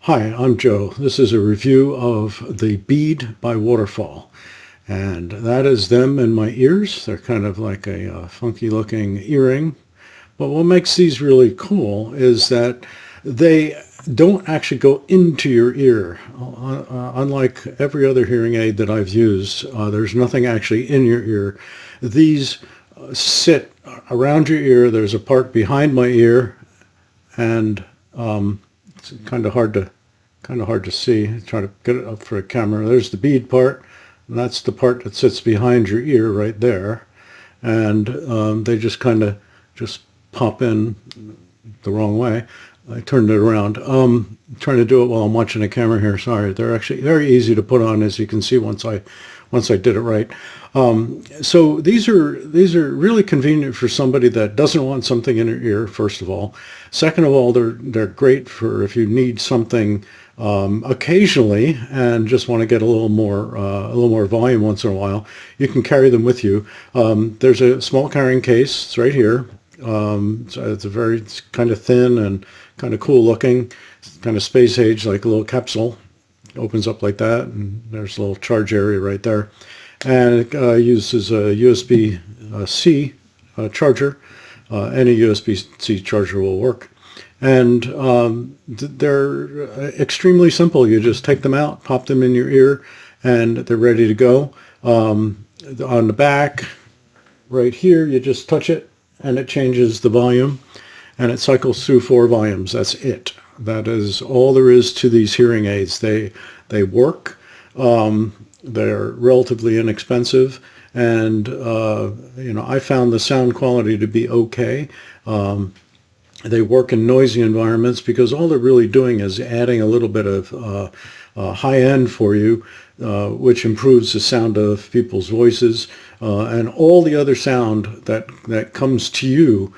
Hi, I'm Joe. This is a review of the Bead by Waterfall. And that is them in my ears. They're kind of like a funky looking earring. But what makes these really cool is that they don't actually go into your ear. Unlike every other hearing aid that I've used, there's nothing actually in your ear. These sit around your ear. There's a part behind my ear, and it's kind of hard to see. Try to get it up for a camera. There's the bead part, and that's the part that sits behind your ear right there. And they just kind of just pop in the wrong way. I turned it around. Trying to do it while I'm watching the camera here. Sorry. They're actually very easy to put on, as you can see once I did it right. So these are really convenient for somebody that doesn't want something in their ear. First of all, second of all, they're great for if you need something occasionally and just want to get a little more volume once in a while. You can carry them with you. There's a small carrying case. It's right here. It's kind of thin and kind of cool looking. It's kind of space age, like a little capsule. Opens up like that, and there's a little charge area right there. And it uses a USB-C charger. Any USB-C charger will work. And they're extremely simple. You just take them out, pop them in your ear, and they're ready to go. On the back, right here, you just touch it, and it changes the volume, and it cycles through 4 volumes. That's it. That is all there is to these hearing aids. They work. They're relatively inexpensive, and I found the sound quality to be okay. They work in noisy environments because all they're really doing is adding a little bit of high end for you, which improves the sound of people's voices, and all the other sound that comes to you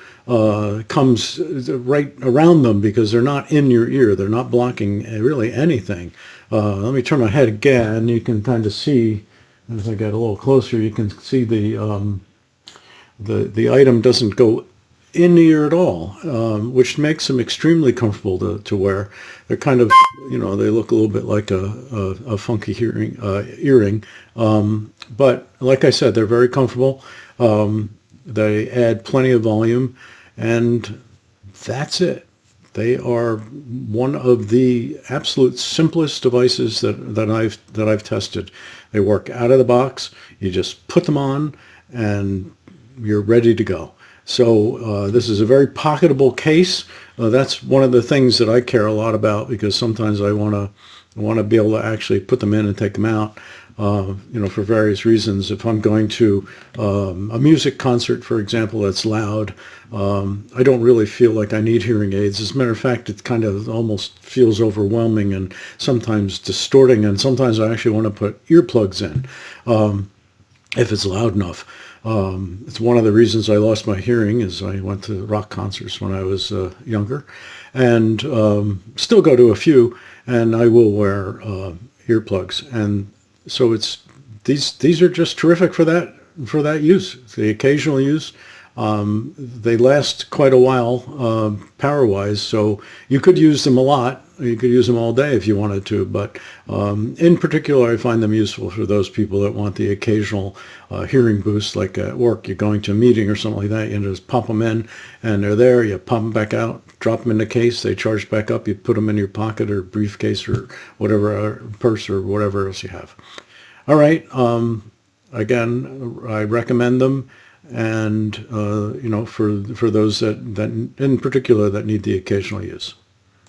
comes right around them because they're not in your ear. They're not blocking really anything. Let me turn my head again. You can kind of see, as I get a little closer, you can see the item doesn't go in the ear at all, which makes them extremely comfortable to wear. They're kind of, they look a little bit like a funky earring. But like I said, they're very comfortable. They add plenty of volume, and that's it. They are one of the absolute simplest devices that I've tested. They work out of the box. You just put them on, and you're ready to go. So this is a very pocketable case. That's one of the things that I care a lot about, because sometimes I want to be able to actually put them in and take them out. For various reasons. If I'm going to a music concert, for example, that's loud, I don't really feel like I need hearing aids. As a matter of fact, it kind of almost feels overwhelming and sometimes distorting, and sometimes I actually want to put earplugs in if it's loud enough. It's one of the reasons I lost my hearing is I went to rock concerts when I was younger, and still go to a few, and I will wear earplugs. And so these are just terrific for that use, the occasional use. They last quite a while power-wise, so you could use them a lot. You could use them all day if you wanted to, but in particular, I find them useful for those people that want the occasional hearing boost, like at work. You're going to a meeting or something like that, you just pop them in, and they're there. You pop them back out, drop them in the case, they charge back up, you put them in your pocket or briefcase or whatever, purse or whatever else you have. All right. Again, I recommend them, and for those that in particular that need the occasional use.